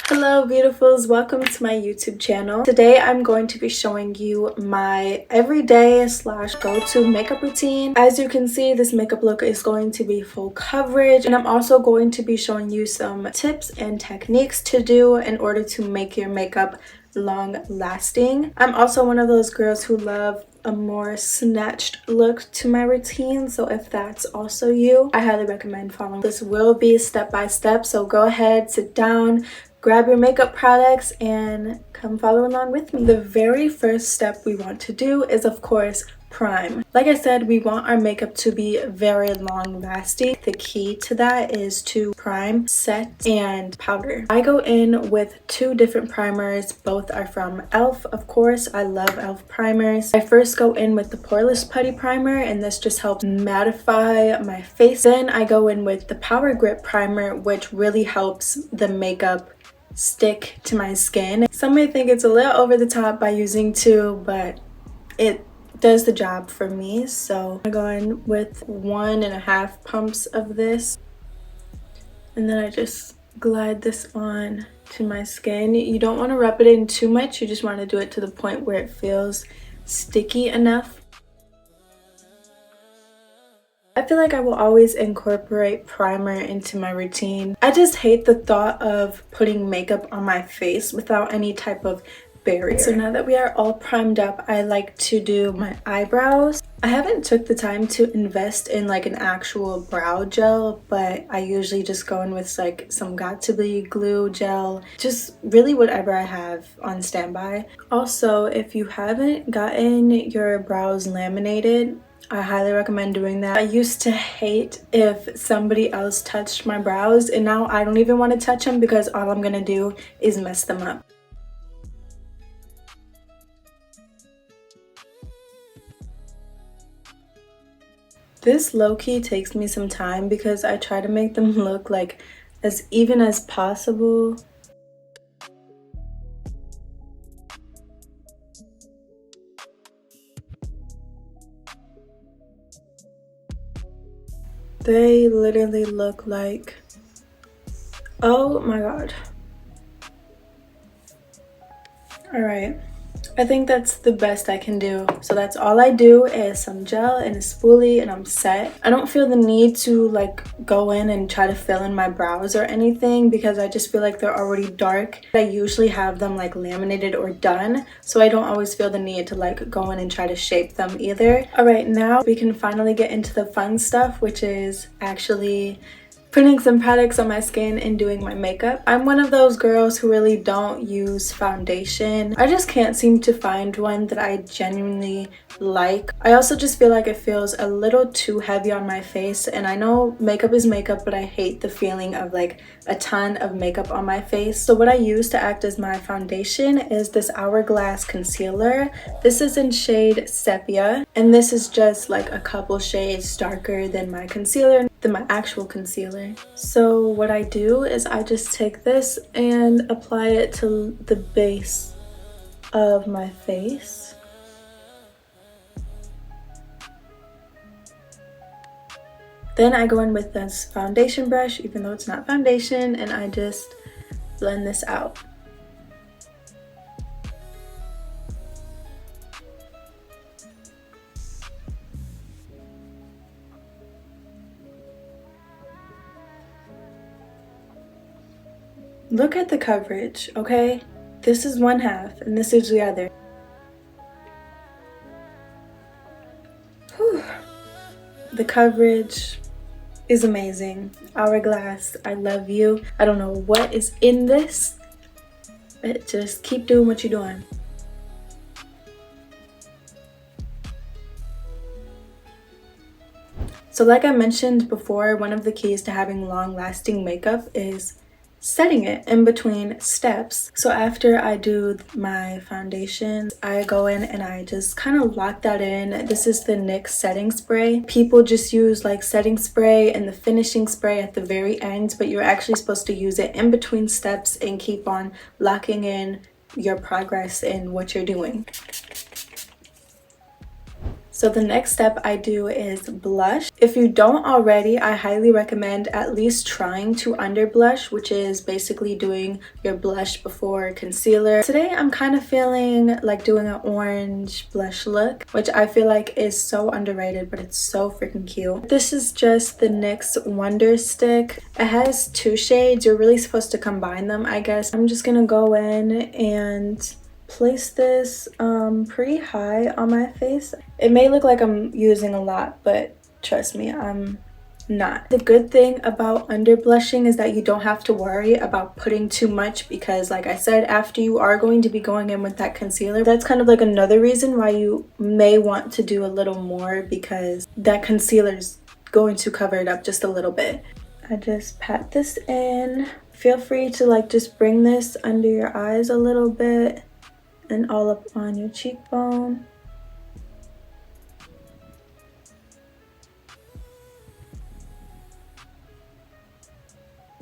Hello beautifuls, welcome to my YouTube channel. Today I'm going to be showing you my everyday slash go-to makeup routine. As you can see, this makeup look is going to be full coverage, and I'm also going to be showing you some tips and techniques to do in order to make your makeup long lasting. I'm also one of those girls who love a more snatched look to my routine, so if that's also you, I highly recommend following. This will be step by step, so go ahead, sit down, grab your makeup products, and come follow along with me. The very first step we want to do is, of course, prime. Like I said, we want our makeup to be very long lasting. The key to that is to prime, set, and powder. I go in with two different primers. Both are from e.l.f. Of course, I love e.l.f. primers. I first go in with the poreless putty primer, and this just helps mattify my face. Then I go in with the power grip primer, which really helps the makeup stick to my skin. Some may think it's a little over the top by using two, but it does the job for me. So I go in with 1.5 pumps of this, and then I just glide this on to my skin. You don't want to rub it in too much, you just want to do it to the point where it feels sticky enough. I feel like I will always incorporate primer into my routine. I just hate the thought of putting makeup on my face without any type of barrier. So now that we are all primed up, I like to do my eyebrows. I haven't took the time to invest in like an actual brow gel, but I usually just go in with like some Got2b glue gel, just really whatever I have on standby. Also, if you haven't gotten your brows laminated, I highly recommend doing that. I used to hate if somebody else touched my brows, and now I don't even want to touch them because all I'm gonna do is mess them up. This low-key takes me some time because I try to make them look like as even as possible. They literally look like, oh my god. All right, I think that's the best I can do. So that's all I do is some gel and a spoolie, and I'm set. I don't feel the need to like go in and try to fill in my brows or anything because I just feel like they're already dark. I usually have them like laminated or done, so I don't always feel the need to like go in and try to shape them either. All right, now we can finally get into the fun stuff, which is actually putting some products on my skin and doing my makeup. I'm one of those girls who really don't use foundation. I just can't seem to find one that I genuinely like. I also just feel like it feels a little too heavy on my face, and I know makeup is makeup, but I hate the feeling of like a ton of makeup on my face. So what I use to act as my foundation is this Hourglass concealer. This is in shade Sepia, and this is just like a couple shades darker than my concealer, than my actual concealer. So what I do is I just take this and apply it to the base of my face. Then I go in with this foundation brush, even though it's not foundation, and I just blend this out. Look at the coverage, okay? This is one half and this is the other. Whew. The coverage is amazing. Hourglass, I love you. I don't know what is in this, but just keep doing what you're doing. So like I mentioned before, one of the keys to having long-lasting makeup is setting it in between steps. So after I do my foundation, I go in and I just kind of lock that in. This is the NYX setting spray. People just use like setting spray and the finishing spray at the very end, but you're actually supposed to use it in between steps and keep on locking in your progress in what you're doing. So the next step I do is blush. If you don't already, I highly recommend at least trying to under blush, which is basically doing your blush before concealer. Today I'm kind of feeling like doing an orange blush look, which I feel like is so underrated, but it's so freaking cute. This is just the NYX Wonder Stick. It has 2 shades. You're really supposed to combine them, I guess. I'm just gonna go in and place this pretty high on my face. It may look like I'm using a lot, but trust me, I'm not. The good thing about under blushing is that you don't have to worry about putting too much, because like I said, after you are going to be going in with that concealer, that's kind of like another reason why you may want to do a little more, because that concealer's going to cover it up just a little bit. I just pat this in. Feel free to like just bring this under your eyes a little bit and all up on your cheekbone.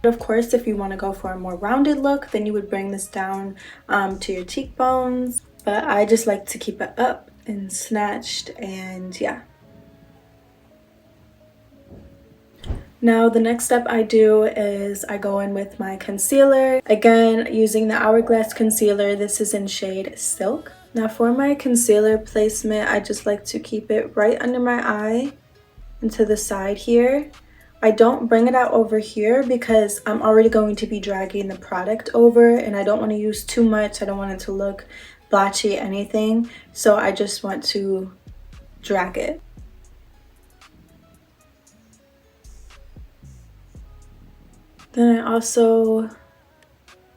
Of course, if you want to go for a more rounded look, then you would bring this down to your cheekbones, but I just like to keep it up and snatched, and yeah. Now the next step I do is I go in with my concealer. Again, using the Hourglass concealer. This is in shade Silk. Now for my concealer placement, I just like to keep it right under my eye and to the side here. I don't bring it out over here because I'm already going to be dragging the product over, and I don't want to use too much. I don't want it to look blotchy, anything. So I just want to drag it. Then I also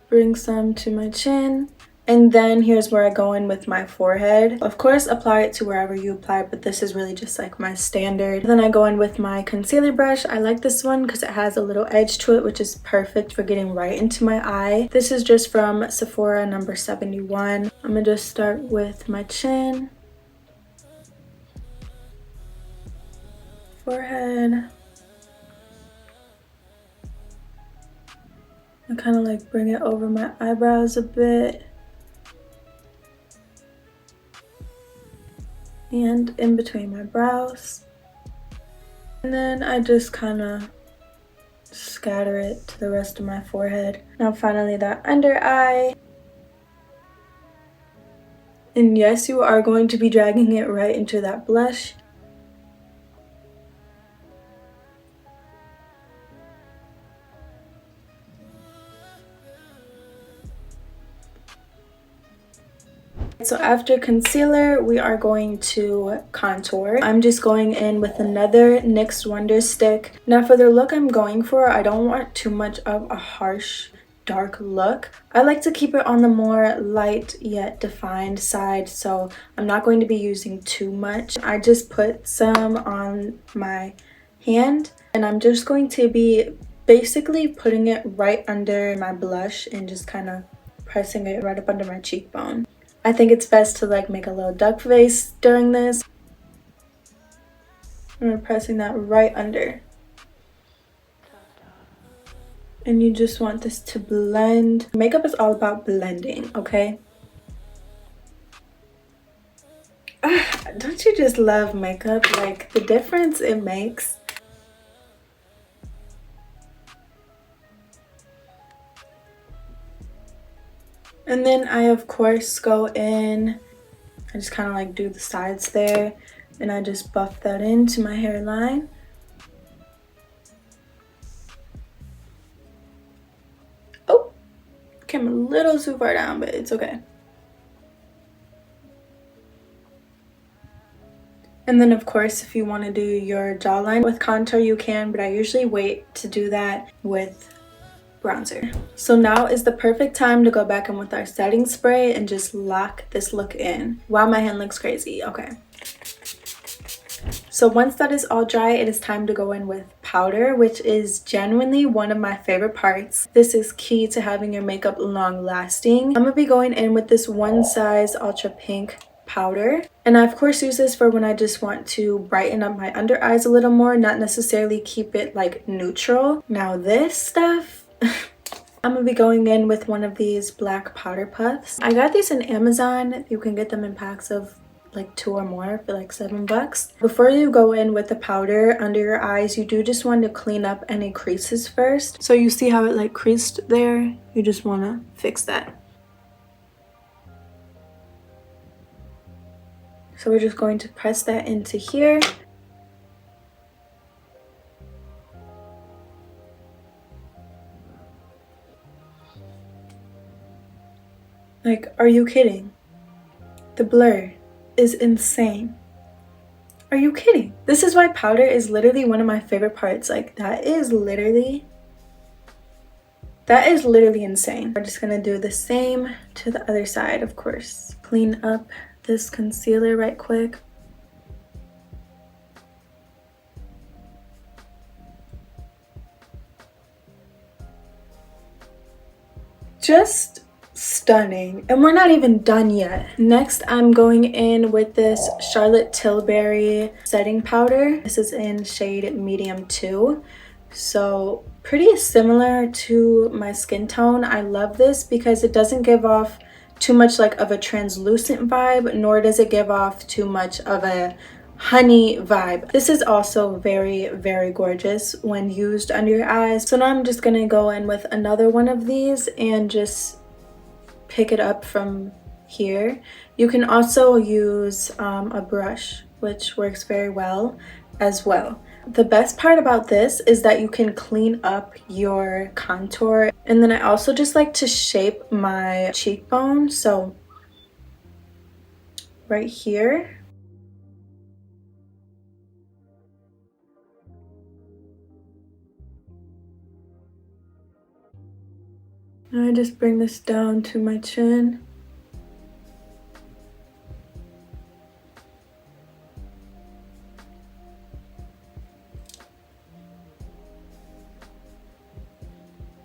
bring some to my chin. And then here's where I go in with my forehead. Of course, apply it to wherever you apply, but this is really just like my standard. Then I go in with my concealer brush. I like this one because it has a little edge to it, which is perfect for getting right into my eye. This is just from Sephora number 71. I'm gonna just start with my chin, forehead. I kind of like bring it over my eyebrows a bit. And in between my brows. And then I just kind of scatter it to the rest of my forehead. Now finally that under eye. And yes, you are going to be dragging it right into that blush. So after concealer, we are going to contour. I'm just going in with another NYX Wonder Stick. Now for the look I'm going for, I don't want too much of a harsh, dark look. I like to keep it on the more light yet defined side, so I'm not going to be using too much. I just put some on my hand, and I'm just going to be basically putting it right under my blush and just kind of pressing it right up under my cheekbone. I think it's best to like make a little duck face during this. I'm pressing that right under. And you just want this to blend. Makeup is all about blending, okay? Don't you just love makeup? Like the difference it makes. And then I of course go in, I just kind of like do the sides there, and I just buff that into my hairline. Oh, came a little too far down, but it's okay. And then of course, if you want to do your jawline with contour, you can, but I usually wait to do that with bronzer. So now is the perfect time to go back in with our setting spray and just lock this look in. Wow, my hand looks crazy. Okay. So once that is all dry, it is time to go in with powder, which is genuinely one of my favorite parts. This is key to having your makeup long lasting. I'm gonna be going in with this One Size Ultra Pink powder, and I of course use this for when I just want to brighten up my under eyes a little more, not necessarily keep it like neutral. Now this stuff I'm gonna be going in with one of these black powder puffs. I got these in Amazon. You can get them in packs of like 2 or more for like $7. Before you go in with the powder under your eyes, you do just want to clean up any creases first. So you see how it like creased there? You just want to fix that. So we're just going to press that into here. Like, are you kidding? The blur is insane. Are you kidding? This is why powder is literally one of my favorite parts. Like, that is literally insane. We're just gonna do the same to the other side, of course. Clean up this concealer right quick. Just stunning, and we're not even done yet. Next, I'm going in with this Charlotte Tilbury setting powder. This is in shade medium 2, so pretty similar to my skin tone. I love this because it doesn't give off too much like of a translucent vibe, nor does it give off too much of a honey vibe. This is also very, very gorgeous when used under your eyes. So now I'm just gonna go in with another one of these and just pick it up from here. You can also use a brush, which works very well as well. The best part about this is that you can clean up your contour. And then I also just like to shape my cheekbone. So right here. And I just bring this down to my chin.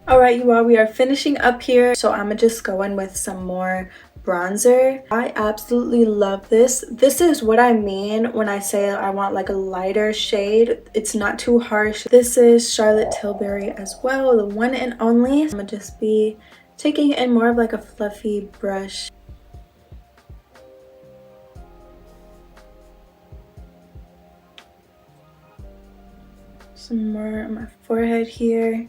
Alright, you all, we are finishing up here. So I'm gonna just go in with some more bronzer. I absolutely love this. This is what I mean when I say I want like a lighter shade. It's not too harsh. This is Charlotte Tilbury as well, the one and only. I'm gonna just be taking it in more of like a fluffy brush. Some more on my forehead here.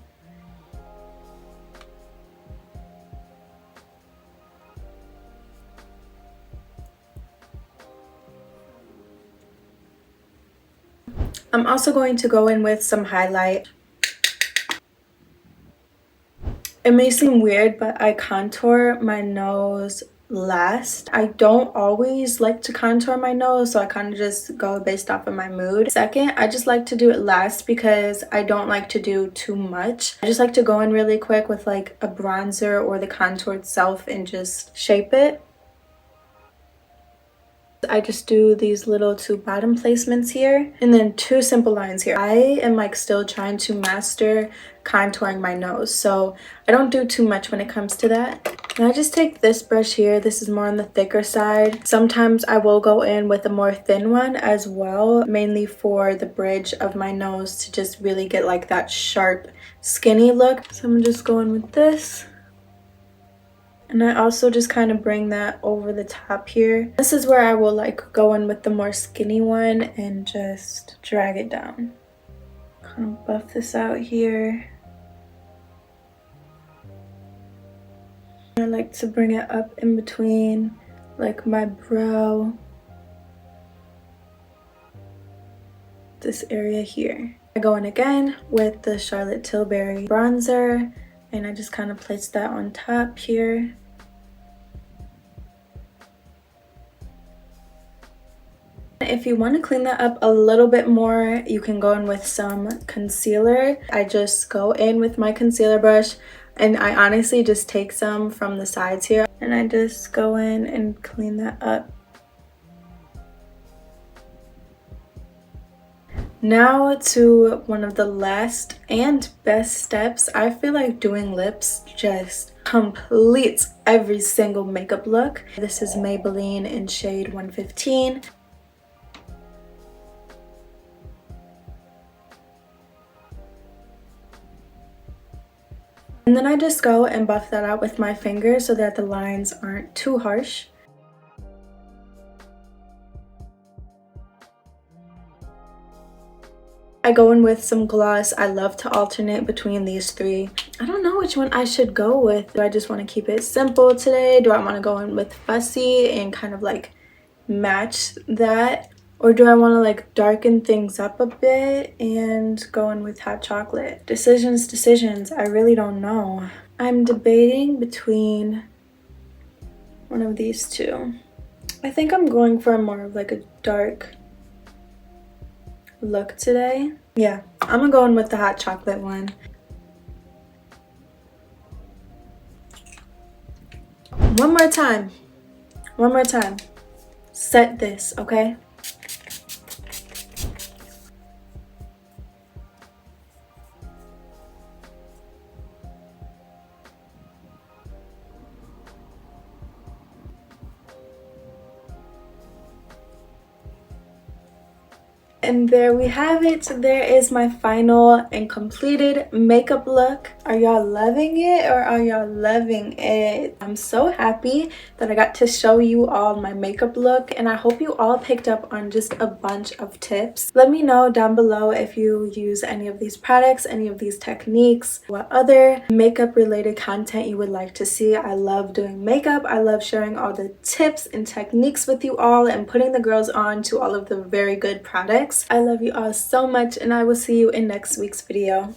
I'm also going to go in with some highlight. It may seem weird, but I contour my nose last. I don't always like to contour my nose, so I kind of just go based off of my mood. Second, I just like to do it last because I don't like to do too much. I just like to go in really quick with like a bronzer or the contour itself and just shape it. I just do these little 2 bottom placements here and then 2 simple lines here. I am like still trying to master contouring my nose, so I don't do too much when it comes to that. And I just take this brush here. This is more on the thicker side. Sometimes I will go in with a more thin one as well, mainly for the bridge of my nose to just really get like that sharp skinny look. So I'm just going with this. And I also just kind of bring that over the top here. This is where I will like go in with the more skinny one and just drag it down. Kind of buff this out here. I like to bring it up in between like my brow. This area here. I go in again with the Charlotte Tilbury bronzer. And I just kind of place that on top here. If you want to clean that up a little bit more, you can go in with some concealer. I just go in with my concealer brush and I honestly just take some from the sides here and I just go in and clean that up. Now to one of the last and best steps. I feel like doing lips just completes every single makeup look. This is Maybelline in shade 115. And then I just go and buff that out with my finger so that the lines aren't too harsh. I go in with some gloss. I love to alternate between these three. I don't know which one I should go with. Do I just want to keep it simple today? Do I want to go in with fussy and kind of like match that? Or do I want to like darken things up a bit and go in with hot chocolate? Decisions. I really don't know. I'm debating between one of these two. I think I'm going for more of like a dark look today. Yeah, I'm gonna go in with the hot chocolate one. One more time. Set this, okay? And there we have it. There is my final and completed makeup look. Are y'all loving it or are y'all loving it? I'm so happy that I got to show you all my makeup look, and I hope you all picked up on just a bunch of tips. Let me know down below if you use any of these products, any of these techniques, what other makeup related content you would like to see. I love doing makeup. I love sharing all the tips and techniques with you all and putting the girls on to all of the very good products. I love you all so much, and I will see you in next week's video.